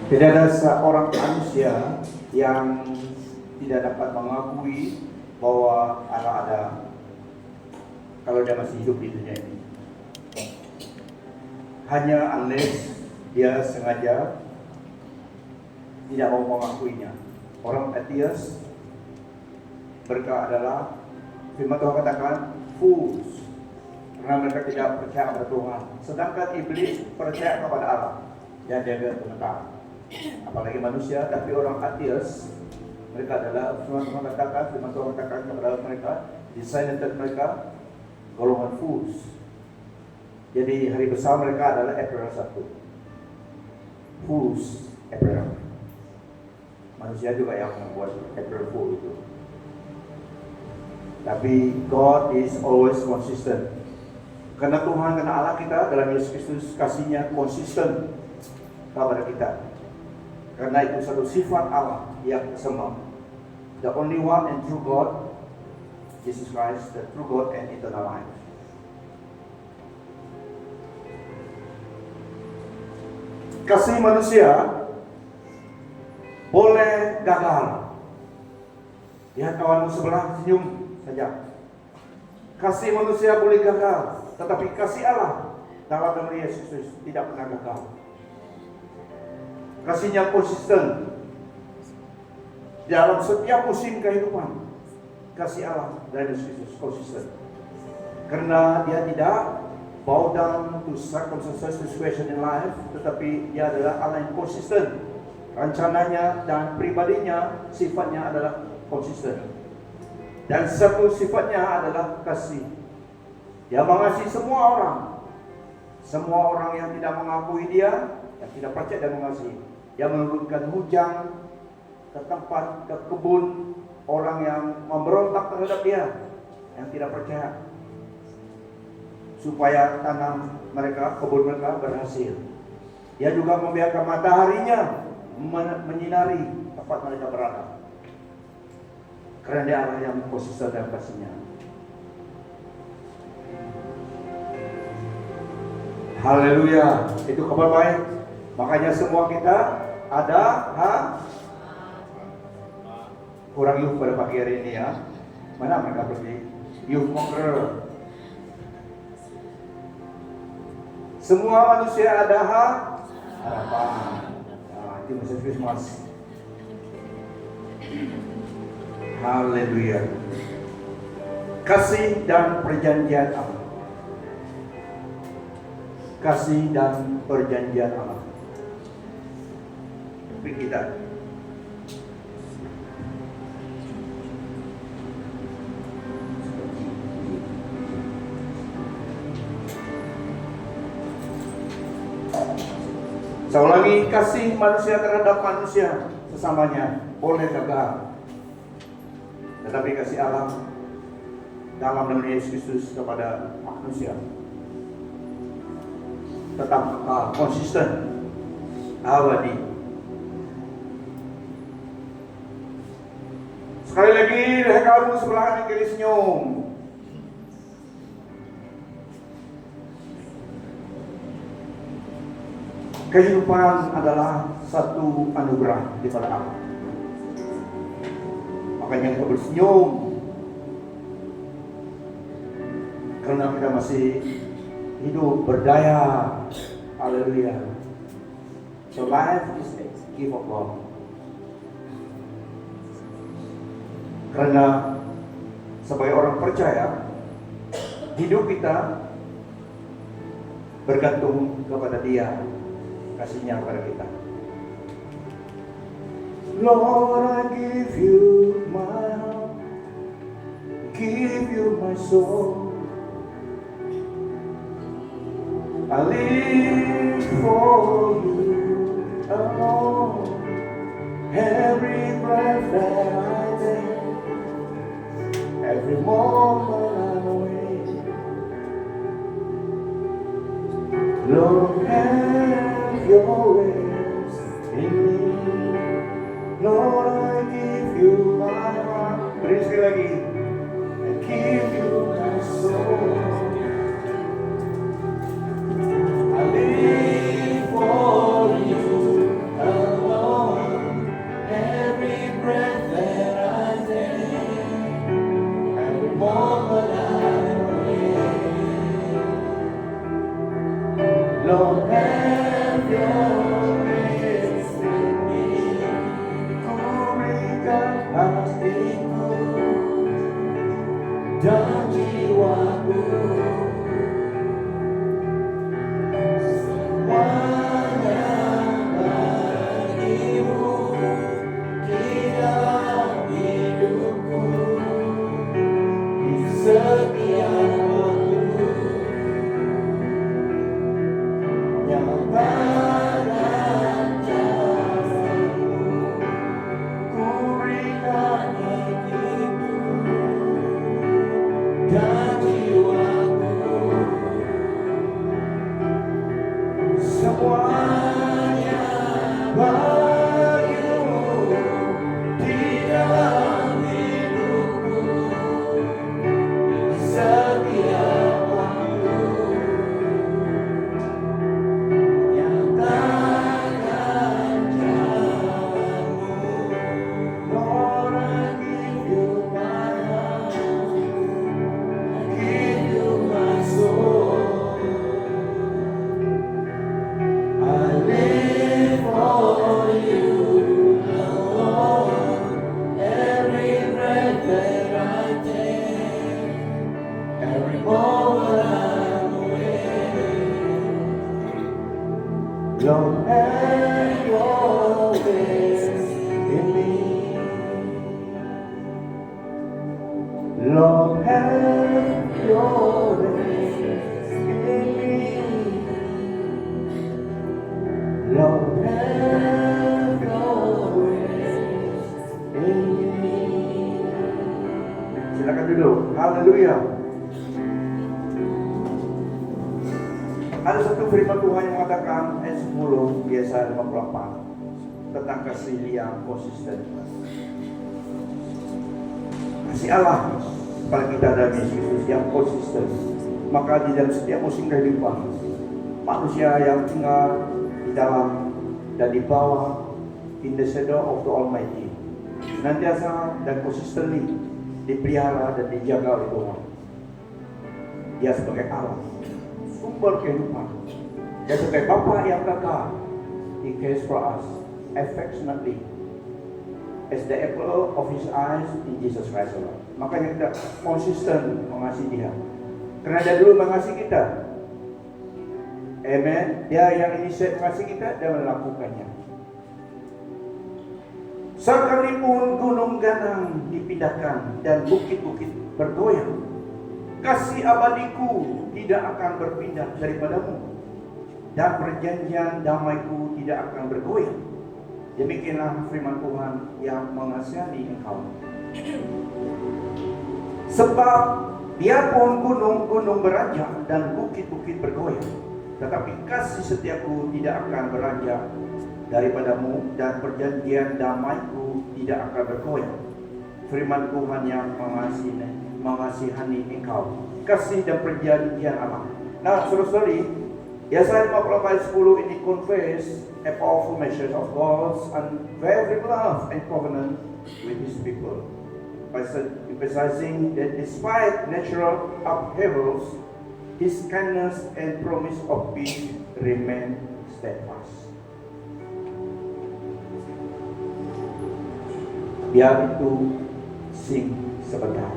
Tidak ada seorang manusia yang tidak dapat mengakui bahwa Allah ada kalau dia masih hidup di dunia ini. Hanya unless dia sengaja tidak mau mengakuinya. Orang atheist, mereka adalah, firman Tuhan katakan, fools, karena mereka tidak percaya kepada Tuhan. Sedangkan iblis percaya kepada Allah dan dia berkomentar. Apalagi manusia, tapi orang atheist, mereka adalah firman Tuhan katakan kepada mereka, designated mereka golongan fools. Jadi hari besar mereka adalah April 1. Fools April. Manusia juga yang membuat April Fool itu. Tapi God is always consistent. Karena Tuhan, karena Allah kita dalam Yesus Kristus kasihnya konsisten kepada kita. Karena itu satu sifat Allah yang sama. The only one and true God, Jesus Christ, the true God and eternal life. Kasih manusia boleh gagal. Lihat kawanmu sebelah, senyum saja. Kasih manusia boleh gagal, tetapi kasih Allah dalam nama Yesus Kristus tidak pernah gagal. Kasihnya konsisten dalam setiap musim kehidupan. Kasih Allah dari Yesus Kristus konsisten, karena dia tidak bow down to circumstances, situation in life, tetapi dia adalah Allah yang konsisten. Rencananya dan pribadinya, sifatnya adalah konsisten. Dan satu sifatnya adalah kasih. Dia mengasihi semua orang. Semua orang yang tidak mengakui dia, yang tidak percaya dan mengasihi. Dia menurunkan hujan ke tempat, ke kebun orang yang memberontak terhadap dia, yang tidak percaya, supaya tanam mereka, kebun mereka berhasil. Dia juga membiarkan mataharinya menyinari tempat mereka berada, karena dia Allah yang konsisten dalam kasihnya. Haleluya, itu kabar baik. Makanya semua kita ada kurang youth pada pagi hari ini ya. Mana mereka pergi? Youth conqueror. Semua manusia ada harapan. Nah, itu message Christmas. Haleluya. Kasih dan perjanjian Allah. Kasih dan perjanjian Allah. Tapi kita saya ulangi, kasih manusia terhadap manusia sesamanya boleh gagal, tetapi kasih Allah dalam nama Yesus Kristus kepada manusia tetap konsisten, abadi. Sekali lagi, kamu sebelah kanan kiri senyum. Kehidupan adalah satu anugerah daripada Allah. Makanya kita bersenyum, karena kita masih hidup berdaya. Haleluya. So life is a gift of God. Karena sebagai orang percaya, hidup kita bergantung kepada Dia, kasihnya kepada kita. Lord, I give you my heart, give you my soul. I live for you alone. Every breath that I take, every moment I'm awake, Lord, have your ways in me. Lord, I give you my heart. Beri sekali lagi. I give you my soul. I live for bagimu di dalam hidupku setiap waktu. Nyatakan jalanmu, Lord, I give you my heart, I give you my soul. I live for you alone. Every breath that I take, every moment I'm awake. Lord, have your way in me. Lord, have your way in me. Lord, have your way in me. Silakan duduk. Haleluya. Ada satu firman Tuhan yang mengatakan ayat 10 Yesaya 58 tentang kasih yang konsisten. Kasih Allah kepada kita dan Yesus yang konsisten. Maka di dalam setiap musim kehidupan manusia yang tinggal di dalam dan di bawah in the shadow of the Almighty senantiasa dan consistently dipelihara dan dijaga oleh Tuhan. Dia sebagai Allah, sumber kehidupan. Dia sebagai Bapa yang kekal. He cares for us affectionately as the apple of His eyes in Jesus Christ alone. Makanya kita konsisten mengasihi Dia, karena Dia dulu mengasihi kita. Amen. Dia yang inisiat mengasihi kita dan melakukannya. Sekalipun gunung ganang dipindahkan dan bukit-bukit bergoyang, kasih abadiku tidak akan berpindah daripadamu, dan perjanjian damaiku tidak akan bergoyang. Demikianlah firman Tuhan yang mengasihani engkau. Sebab biarpun gunung-gunung beranjak dan bukit-bukit bergoyang, tetapi kasih setiaku tidak akan beranjak daripadamu, dan perjanjian damaiku tidak akan bergoyang. Firman Tuhan yang mengasihani engkau. Kasih dan perjanjian Allah. Nah, saudara-saudari, Yesaya 54:10 ini confess a powerful message of God's unwavering love and covenant with His people, by emphasizing that despite natural upheavals, His kindness and promise of peace remain steadfast. Biar itu sing sebentar.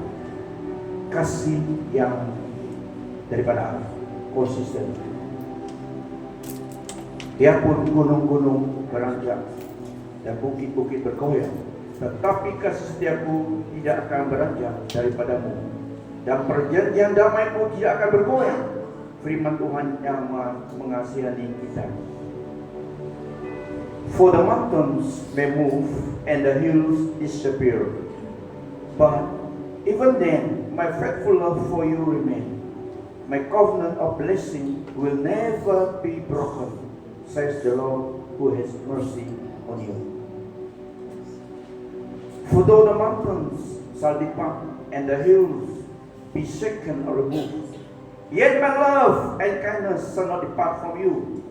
Kasih yang daripada Allah konsisten. Biarpun gunung-gunung beranjak dan bukit-bukit bergoyang, tetapi kasih setiaku tidak akan beranjak daripadamu, dan perjanjian damaiku tidak akan bergoyang. Firman Tuhan yang mengasihani kita. For the mountains may move and the hills disappear, but even then my faithful love for you remain. My covenant of blessing will never be broken, says the Lord who has mercy on you. For though the mountains shall depart and the hills be shaken or removed, yet my love and kindness shall not depart from you,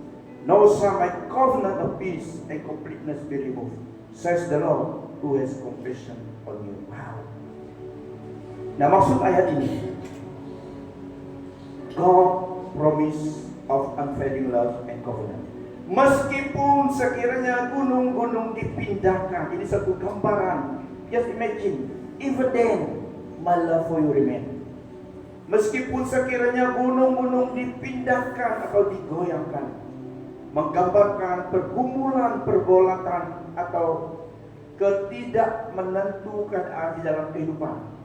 nor shall my covenant of peace and completeness be removed, says the Lord who has compassion on you. Wow. Nah, maksud ayat ini, God promise of unfailing love and covenant. Meskipun sekiranya gunung-gunung dipindahkan, ini satu gambaran. Just imagine, even then my love for you remain. Meskipun sekiranya gunung-gunung dipindahkan atau digoyangkan, menggambarkan pergumulan, pergolakan atau ketidakmenentukan di dalam kehidupan.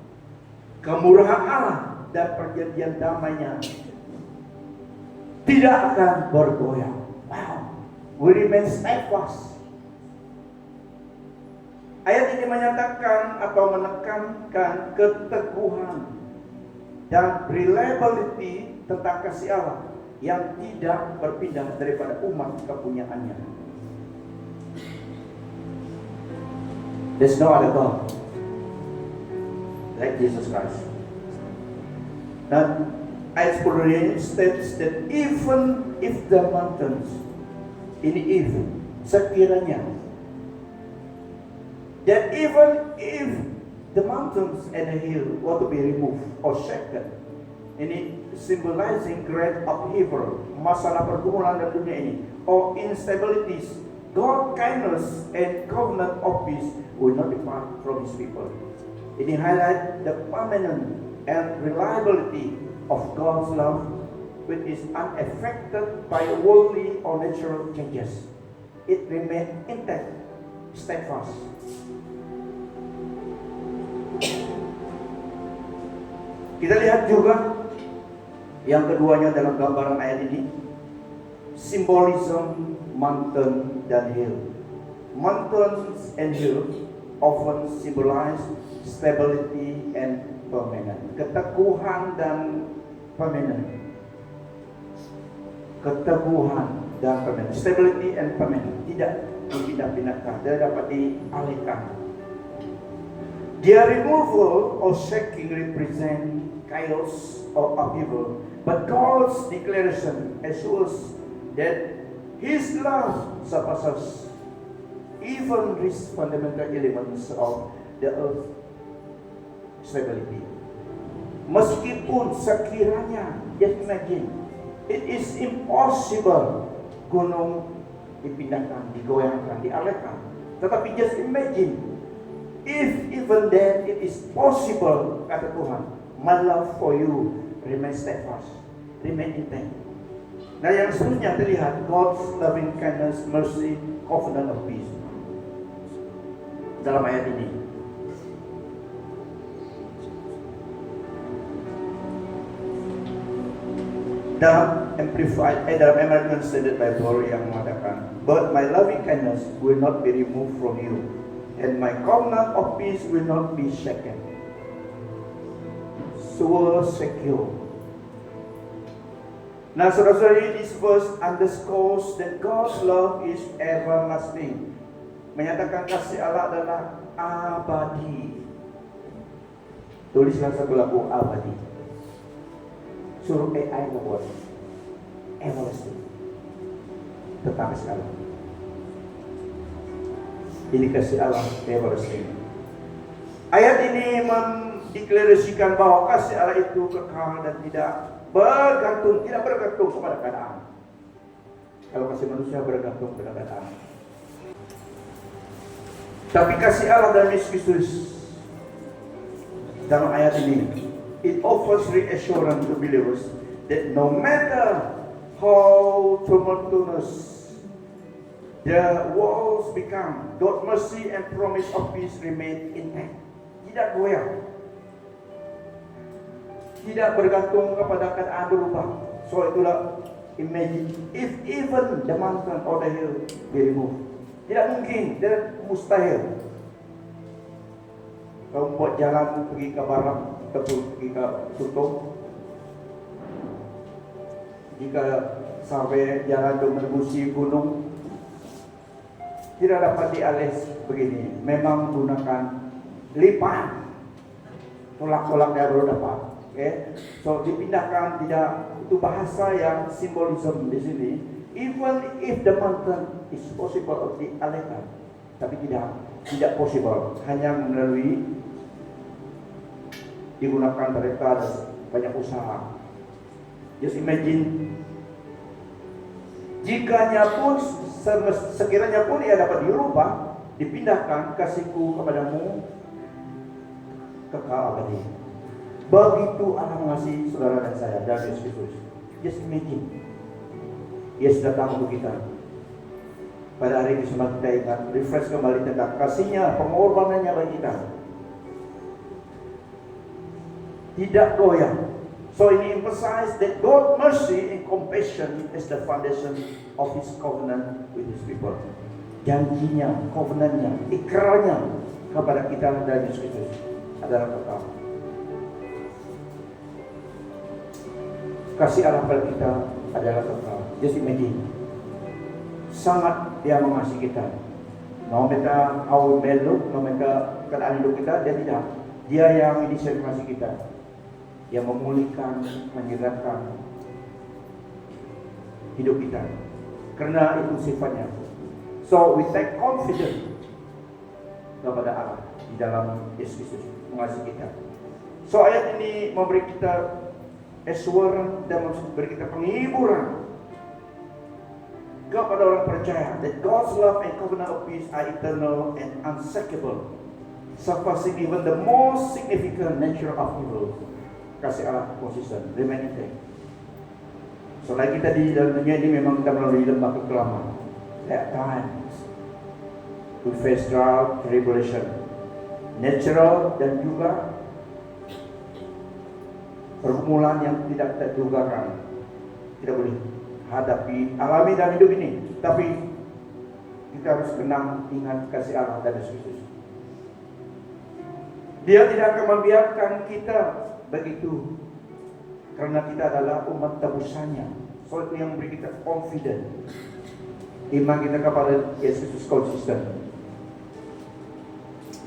Kemurahan Allah dan perjanjian damainya tidak akan bergoyang. Wow, we remain steadfast. Ayat ini menyatakan atau menekankan keteguhan dan reliability tentang kasih Allah yang tidak berpindah daripada umat kepunyaannya. There's no other God like Jesus Christ. Dan ayat 10 ini states that even if the mountains, ini if, sekiranya, that even if the mountains and the hill were to be removed or shaken, ini symbolizing great upheaval, masalah pergumulan dalam dunia ini, or instabilities, God's kindness and covenant of peace will not depart from His people. Ini highlight the permanent and reliability of God's love, which is unaffected by worldly or natural changes. It remains intact, steadfast. Kita lihat juga yang keduanya dalam gambaran ayat ini, symbolism mountain dan hill. Mountains and hills often symbolize stability and permanent. Keteguhan dan permanent. Keteguhan dan permanent. Stability and permanent. Tidak dipindah-pindahkan, tidak dapat dialihkan. Their removal or shaking represent chaos or upheaval, but God's declaration assures that His love surpasses even these fundamental elements of the earth stability. Meskipun sekiranya, just imagine, it is impossible gunung dipindahkan, digoyangkan, dialihkan. Tetapi just imagine, if even then it is possible, kata Tuhan, my love for you remain steadfast, remain intact. Nah, yang seterusnya terlihat God's loving kindness, mercy, covenant of peace dalam ayat ini. Dalam dalam American Standard Bible yang mengatakan, but my loving kindness will not be removed from you, and my covenant of peace will not be shaken. So secure. Nah, saudara-saudari, this verse underscores that God's love is everlasting. Menyatakan kasih Allah adalah abadi. Tulislah satu lagu abadi. Suruh AI membuat everlasting. Tetap sekali. Ini kasih Allah everlasting. Ayat ini mendeklarasikan bahwa kasih Allah itu kekal dan tidak bergantung kepada keadaan. Kalau kasih manusia bergantung kepada keadaan. Tapi kasih Allah dan Yesus Kristus dalam ayat ini, it offers reassurance to believers that no matter how tumultuous the walls become, God's mercy and promise of peace remain intact. Tidak goyah, tidak bergantung kepada keadaan berubah. So itulah, imagine if even the mountain or the hill be removed. Tidak mungkin, tidak mustahil. Kalau buat jalan pergi ke barat, pergi ke Sutong, jika sampai jalan itu menembusi gunung, tidak dapat dialis begini. Memang gunakan lipat, tolak-tolak dia baru dapat. Okay? So dipindahkan, tidak, itu bahasa yang simbolisme di sini. Even if the mountain is possible dialihkan, tapi tidak possible, hanya melalui digunakan mereka dan banyak usaha. Just imagine, sekiranya pun ia dapat dirubah, dipindahkan, kasihku kepadamu kekal abadi. Begitu Allah mengasihi saudara dan saya dan Yesus Kristus. Just imagine, Yesus datang untuk kita. Pada hari ini semua kita ingat, refresh kembali tentang kasihnya, pengorbanannya bagi kita. Tidak goyah. So ini emphasize that God's mercy and compassion is the foundation of His covenant with His people. Janjinya, covenantnya, ikrarnya kepada kita dan Yesus Kristus adalah kekal. Kasih Allah pada kita adalah kekal. Just imagine, sangat Dia mengasihi kita. No matter how we may look, no matter keadaan hidup kita, dia tidak. Dia yang inisiasi kita, yang memulihkan, menyegarkan hidup kita. Karena itu sifatnya. So we take confidence kepada Allah di dalam Yesus Kristus mengasihi kita. So ayat ini memberi kita assurance dan memberi kita penghiburan kepada orang percaya that God's love and covenant of peace are eternal and unshakable, surpassing even the most significant nature of evil. Kasih Allah konsisten, remain intact. Selain kita di dalam dunia ini memang kita melalui lembah kekelaman. At times we face drought, tribulation, natural dan juga pergumulan yang tidak kita dugakan. Tidak boleh hadapi, alami dalam hidup ini. Tapi kita harus kenang ingat kasih Allah dan Yesus Kristus. Dia tidak akan membiarkan kita begitu, karena kita adalah umat tebusannya. So itu yang memberi kita confident. Iman kita kepada Yesus Kristus konsisten.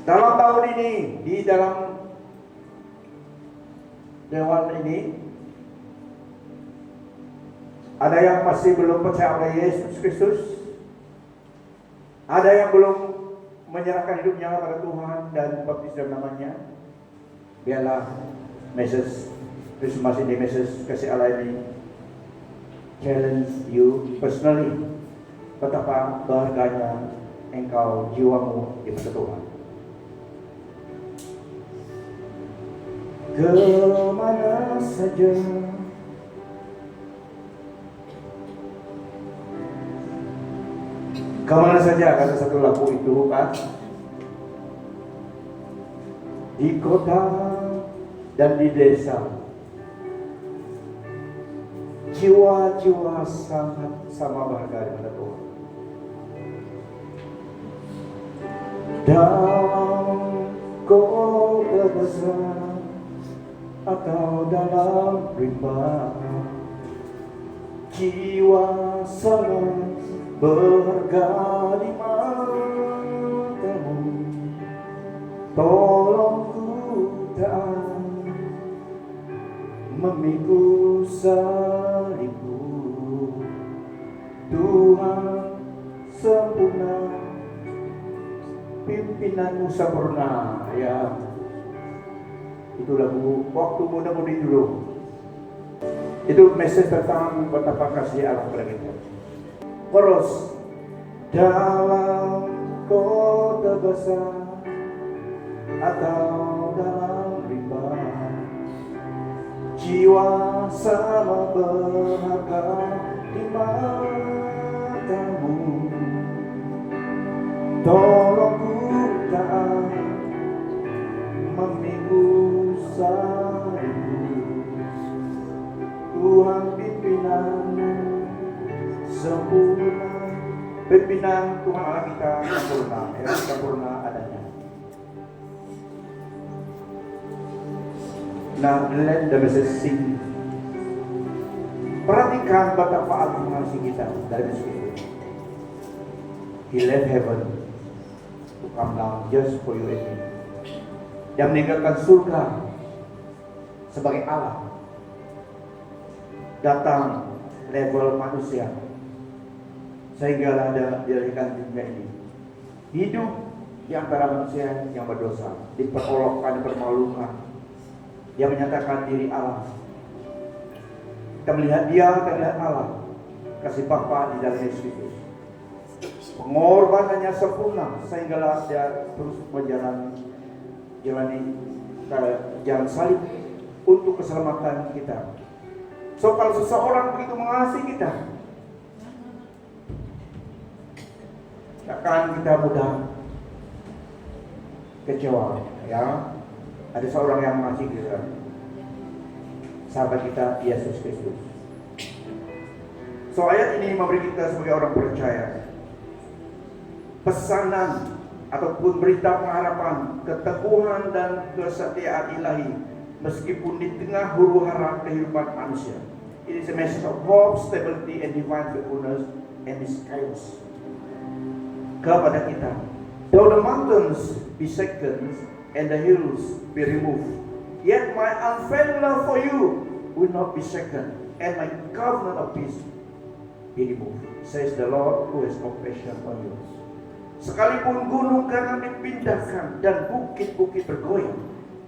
Dalam tahun ini, di dalam dewan ini, ada yang masih belum percaya pada Yesus Kristus, ada yang belum menyerahkan hidupnya kepada Tuhan dan baptis dalam namanya. Biarlah message Christmas ini, message kasih Allah ini challenge you personally, betapa berharganya engkau jiwamu di mata Tuhan. Kemana saja kemana saja, kata satu lagu itu kan, di kota dan di desa, jiwa-jiwa sangat sama berharga di mata Tuhan. Dalam kota besar atau dalam rimba, jiwa sangat berharga di matamu. Tolong ku taat memikul salibmu. Tuhan sempurna, pimpinanmu sempurna. Ya, itu lagu waktu muda-mudi dulu. Itu message tentang betapa kasih Allah kepada kita. Terus dalam kota besar atau dalam rimba, jiwa sama berharga di matamu. Tolong ku taat memikul salibmu. Tuhan pimpinanmu sempurna, pimpinan Tuhan Allah kita sempurna, sempurna adanya. Now let the message sing. Perhatikan betapa Allah mengasihi kita dari Yesus. He left heaven to come down just for you and me. Dia meninggalkan surga sebagai Allah, datang level manusia, sehingga dia dilahirkan di dunia ini, hidup di antara manusia yang berdosa, diperolokkan, dipermalukan. Dia menyatakan diri Allah. Kita melihat dia, kita melihat Allah, kasih Bapa di dalam Yesus Kristus. Pengorbanannya sempurna, sehingga dia terus menjalani jalan salib untuk keselamatan kita. So kalau seseorang begitu mengasihi kita, takkan kita mudah kecewa. Ya, ada seorang yang mengasihi kita, sahabat kita Yesus Kristus. So ayat ini memberi kita sebagai orang percaya pesanan ataupun berita pengharapan, keteguhan dan kesetiaan ilahi meskipun di tengah huru-hara kehidupan manusia. It is a message of hope, stability and divine faithfulness and His chaos kepada kita. Though the mountains be shaken and the hills be removed, yet my unfailing love for you will not be shaken, and my covenant of peace be removed, says the Lord who has compassion on you. Sekalipun gunung karang dipindahkan dan bukit-bukit bergoyang,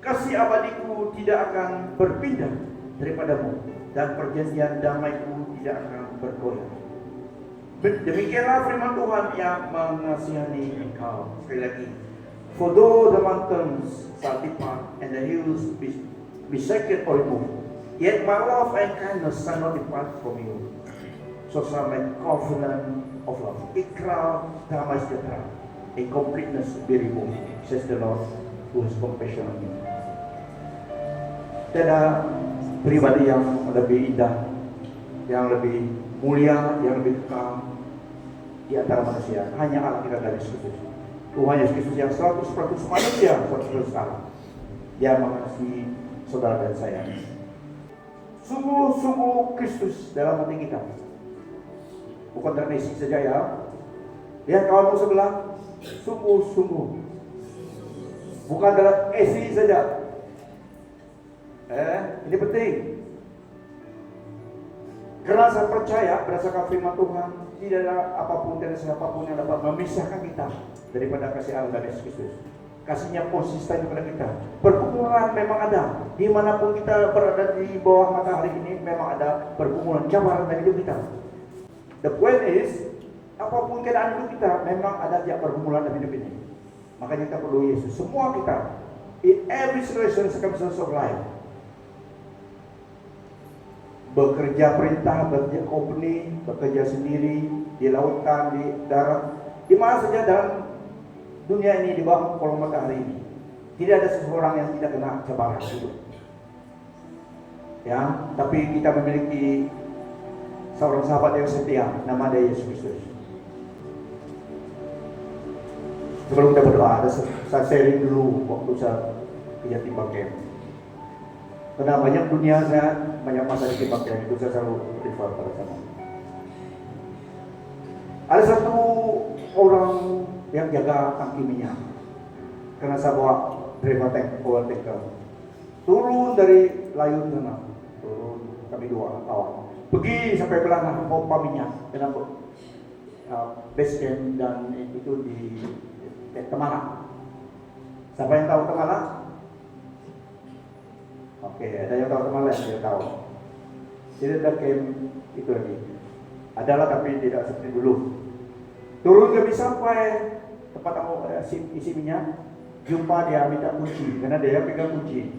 kasih abadiku tidak akan berpindah daripadamu, dan perjanjian damaiku tidak akan bergoyang. Demikianlah firman Tuhan yang mengasihani engkau. Sekali lagi, for though the mountains shall depart and the hills be shaken or removed, yet my love and kindness shall not depart from you. So shall my covenant of love, ikrar damai sejahtera, incompleteness be removed, says the Lord who has compassion on you. Tiada pribadi yang lebih indah, yang lebih mulia, yang lebih kekal di antara manusia, hanya Allah kita dari Yesus Kristus. Tuhan Yesus Kristus yang 100% manusia, 100% Allah. Dia mengasihi saudara dan saya. Sungguh-sungguh Kristus dalam hati kita. Bukan termesi saja ya. Lihat kawanmu sebelah, sungguh-sungguh. Bukan dalam esi saja. Ini penting. Karena saya percaya berdasarkan firman Tuhan, tidak ada apapun dan siapapun yang dapat memisahkan kita daripada kasih Allah dan Yesus Kristus. Kasihnya konsisten kepada kita. Pergumulan memang ada. Dimanapun kita berada di bawah matahari ini, memang ada pergumulan, cabaran dalam hidup kita. The point is, apapun keadaan hidup kita, memang ada tiap pergumulan dalam hidup ini. Makanya kita perlu Yesus. Semua kita, in every situation, circumstance of life, bekerja perintah, bekerja company, bekerja sendiri, di lautan, di darat, di mana saja dalam dunia ini, di bawah kolom matahari ini, tidak ada seseorang yang tidak kena cabaran hidup. Ya, tapi kita memiliki seorang sahabat yang setia, nama dia Yesus Kristus. Sebelum kita berdoa, saya sharing dulu waktu saya kerja di Bangkeng. Karena banyak dunia saya, banyak masa di Bangkeng, itu saya selalu refer pada sana. Ada satu orang yang jaga tangki minyak. Karena saya bawa driver tank, power tanker. Turun dari layun sana, turun kami dua kawan. Pergi sampai belakang pompa minyak dengan base camp dan itu di Temala. Siapa yang tahu Temala? Oke, ada yang tahu Temala yang tidak tahu. Jadi ada camp itu lagi. Adalah tapi tidak seperti dulu. Turun kami sampai tempat isi minyak. Jumpa dia minta kunci karena dia pegang kunci.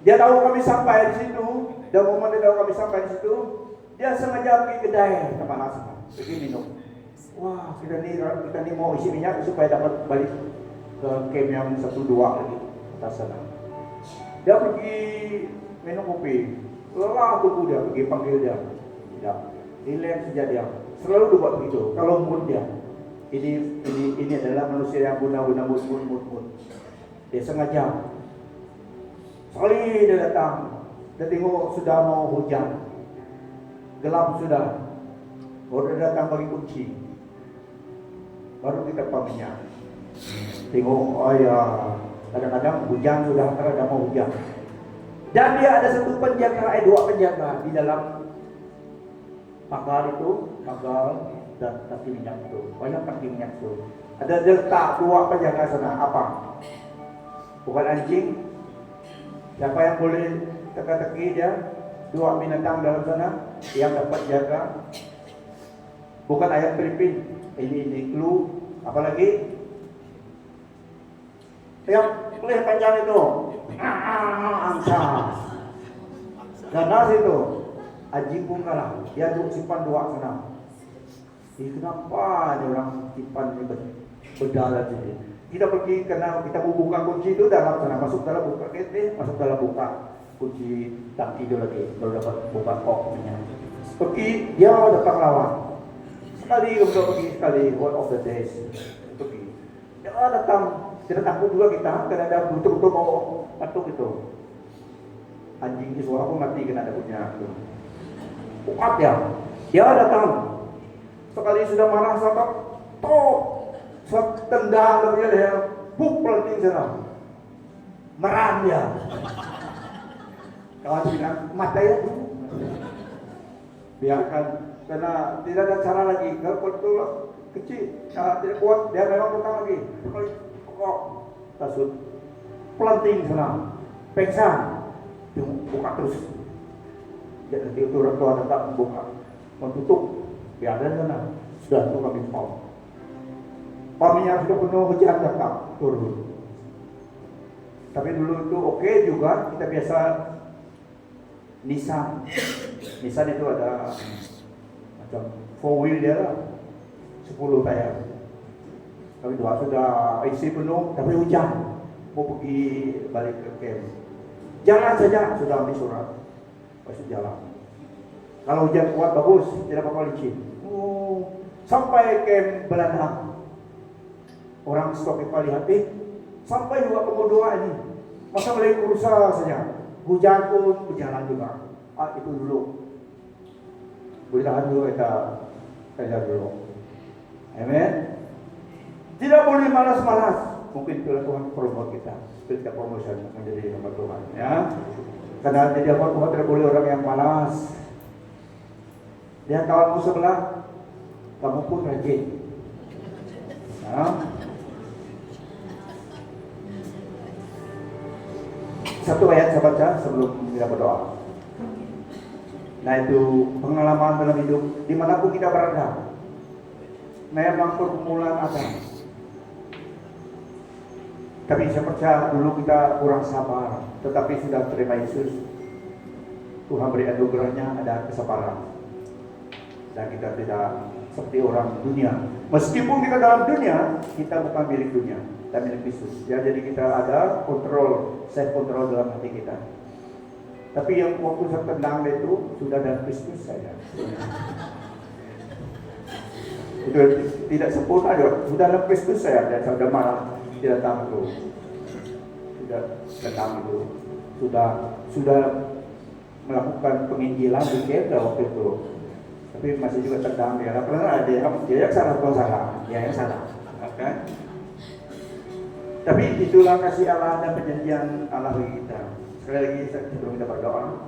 Dia tahu kami sampai di situ. Dan momen dia tahu kami sampai di situ, dia sengaja pergi kedai tempat nasi, pergi minum. Wah, kita ni mau isi minyak supaya dapat balik ke camp yang 1-2 lagi atas sana. Dia pergi minum kopi, lelah tubuh dia, pergi panggil dia. Tidak, relax saja dia. Selalu buat begitu. Kalau mood dia, ini adalah manusia yang guna-guna mood. Dia sengaja. Sekali dia datang. Dia tengok sudah mau hujan, gelap sudah, baru dia datang bagi kunci, baru kita pamitnya. Tengok, oh ya, kadang-kadang hujan sudah terada mau hujan. Dan dia ada satu penjaga, 2 penjaga di dalam pagar itu, pagar dan tangki minyak itu, banyak tangki minyak itu. Ada letak 2 penjaga sana, apa? Bukan anjing. Siapa yang boleh teka-teki dia? 2 binatang dalam sana yang dapat jaga. Bukan ayam Filipin. Ini clue. Apalagi yang boleh panjang itu angsa. Ganas itu anjing pun kalah. Dia simpan 2 sana. Kenapa ada orang simpan berdarah ini? Kita pergi karena kita buka kunci itu dalam sana, masuk dalam buka gate, masuk dalam buka kunci tangki itu lagi, baru dapat buka koknya. Pergi, dia datang lawan. Sekali kemudian pergi sekali, one of the days pergi. Dia datang, tidak takut juga kita, karena ada betul-betul mau patuk itu. Anjing di suara pun mati kena ada punya itu. Kuat ya, dia datang. Sekali sudah marah sangat, tok. tendang dia leher, pukul ting sana. Meram dia. Kawan bilang, mata ya. Biarkan, karena tidak ada cara lagi. Kalau betul kecil, tidak kuat, dia memang petang lagi. Kok tasut, pelanting sana, pengsan, buka terus. Jadi itu orang tua tetap membuka, menutup, biarkan sana. Sudah itu kami pom. Pomnya sudah penuh hujan tetap turun. Tapi dulu itu oke juga, kita biasa Nissan itu ada macam 4 wheel dia lah, 10 tayar. Kami dua sudah isi penuh, tapi hujan, mau pergi balik ke camp. Jalan saja, sudah ambil surat, masuk jalan. Kalau hujan kuat bagus, tidak apa-apa licin. Sampai camp Belanda, orang stok kita lihat, sampai juga kemudian ini, masa mulai berusaha saja. Hujan pun berjalan juga. Itu dulu. Boleh tahan dulu kita kejar dulu. Amen. Tidak boleh malas-malas. Mungkin itulah Tuhan promote kita. Kita promotion menjadi hamba Tuhan. Ya. Karena jadi hamba Tuhan tidak boleh orang yang malas. Dia kawanmu sebelah, kamu pun rajin. Ya. Satu ayat saya baca sebelum kita berdoa. Nah itu pengalaman dalam hidup dimanapun kita berada. Memang pergumulan ada. Tapi saya percaya dulu kita kurang sabar. Tetapi sudah terima Yesus, Tuhan beri anugerahnya ada kesabaran. Dan kita tidak seperti orang dunia. Meskipun kita dalam dunia, kita bukan milik dunia, kita milik Kristus. Ya, jadi kita ada kontrol, self kontrol dalam hati kita. Tapi yang waktu saya tendang itu sudah dalam Kristus saya. Itu tidak sempurna juga. Sudah dalam Kristus saya dan saya sudah marah tidak tahu itu. Sudah tendang itu. Sudah melakukan penginjilan di Kepra waktu itu. Tapi masih juga tendang dia. Karena dia yang salah, bukan salah. Dia yang salah. Okay? Tapi itulah kasih Allah dan perjanjian Allah bagi kita. Sekali lagi sebelum kita berdoa,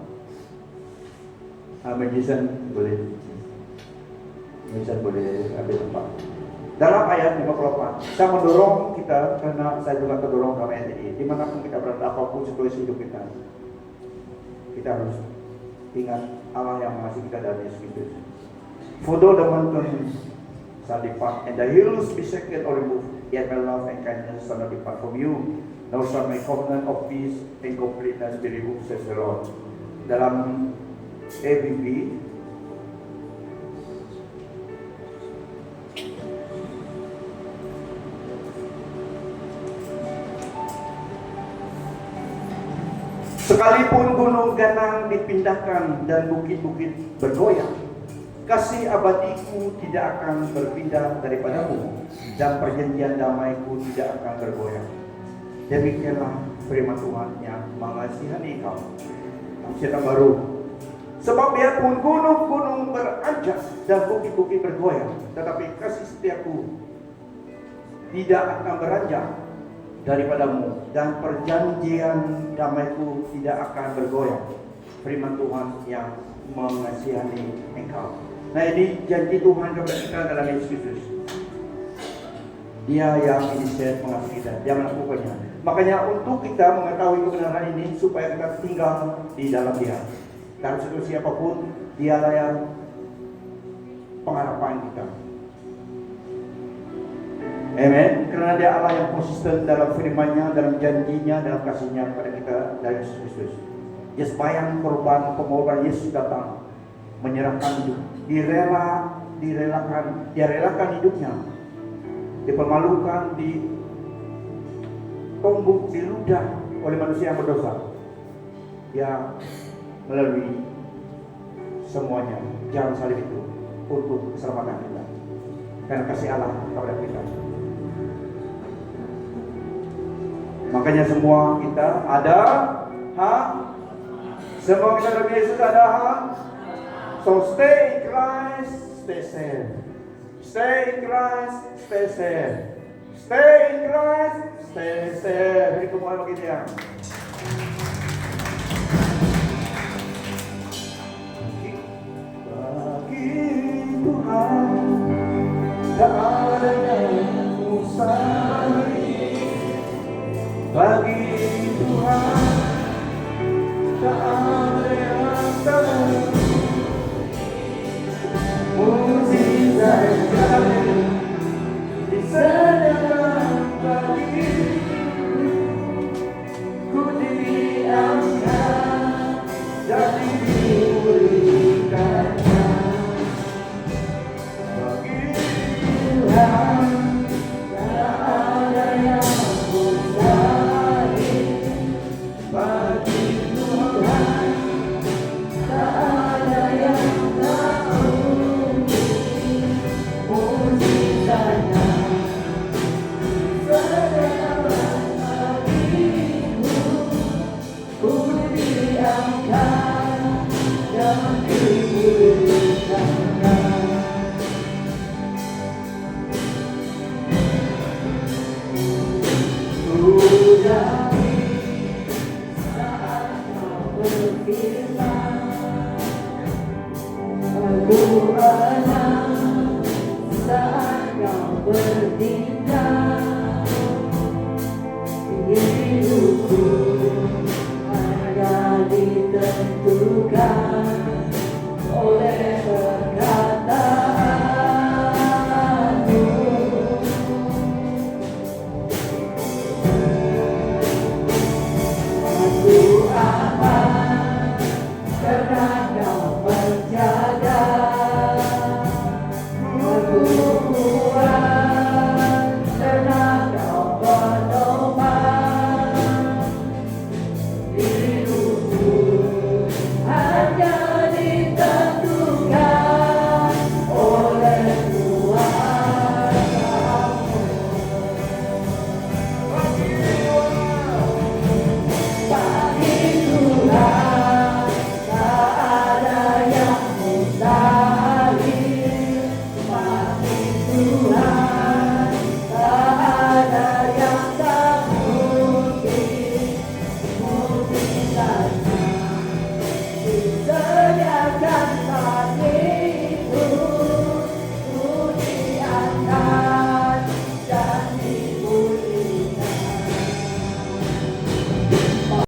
Jason boleh ambil tempat. Dalam ayat 54, saya mendorong kita karena saya juga terdorong dalam ayat ini. Dimanapun kita berada, apapun situasi hidup kita, kita harus ingat Allah yang mengasihi kita dan Yesus Kristus. For though the mountains shall depart and the hills be shaken or removed, yet my love and kindness shall not depart from you. Nor shall my covenant of peace and completeness be removed, says the Lord. Dalam ABB, sekalipun gunung ganang dipindahkan dan bukit-bukit bergoyang, kasih abadiku tidak akan berpindah daripadamu, dan perjanjian damaiku tidak akan bergoyang. Demikianlah firman Tuhan yang mengasihani kamu. Cerita baru. Sebab biarpun gunung-gunung beranjak dan bukit-bukit bergoyang, tetapi kasih setiaku tidak akan beranjak daripadamu, dan perjanjian damaiku tidak akan bergoyang. Firman Tuhan yang mengasihani engkau. Nah, ini janji Tuhan kepada kita dalam Yesus Kristus. Dia yang inisiatif mengasihi kita, dia melakukannya. Makanya untuk kita mengetahui kebenaran ini supaya kita tinggal di dalam Dia. Dalam situasi apapun, Dialah yang pengharapan kita. Amen. Karena Dia Allah yang konsisten dalam firman-Nya, dalam janjinya, dalam kasih-Nya kepada kita dari Yesus Kristus. Dia sembahyang korban pengorbanan Yesus datang menyerahkan hidup, dia relakan hidupnya, dipermalukan, ditombok, diludah oleh manusia yang berdosa. Dia melalui semuanya jalan salib itu untuk keselamatan kita dan kasih Allah kepada kita. Makanya semua kita ada hak, semua kita dalam Yesus ada hak. So stay in Christ, stay safe. Stay in Christ, stay safe. Stay in Christ. Stay. Beri kemuliaan bagi dia. Bagi Tuhan tak ada yang mustahil. Bagi Tuhan tak ada yang tak mujizat jauh disediakan bagi ku diangkat dan diberikannya bagi Tuhan tak ada yang mustahil. Bagi Tuhan tak ada yang tak mungkin. Mujizatnya sediakan bagimu, ku diangkat dan diberikannya. Sudah saat kau berfirman, aku ada saat kau bertindak.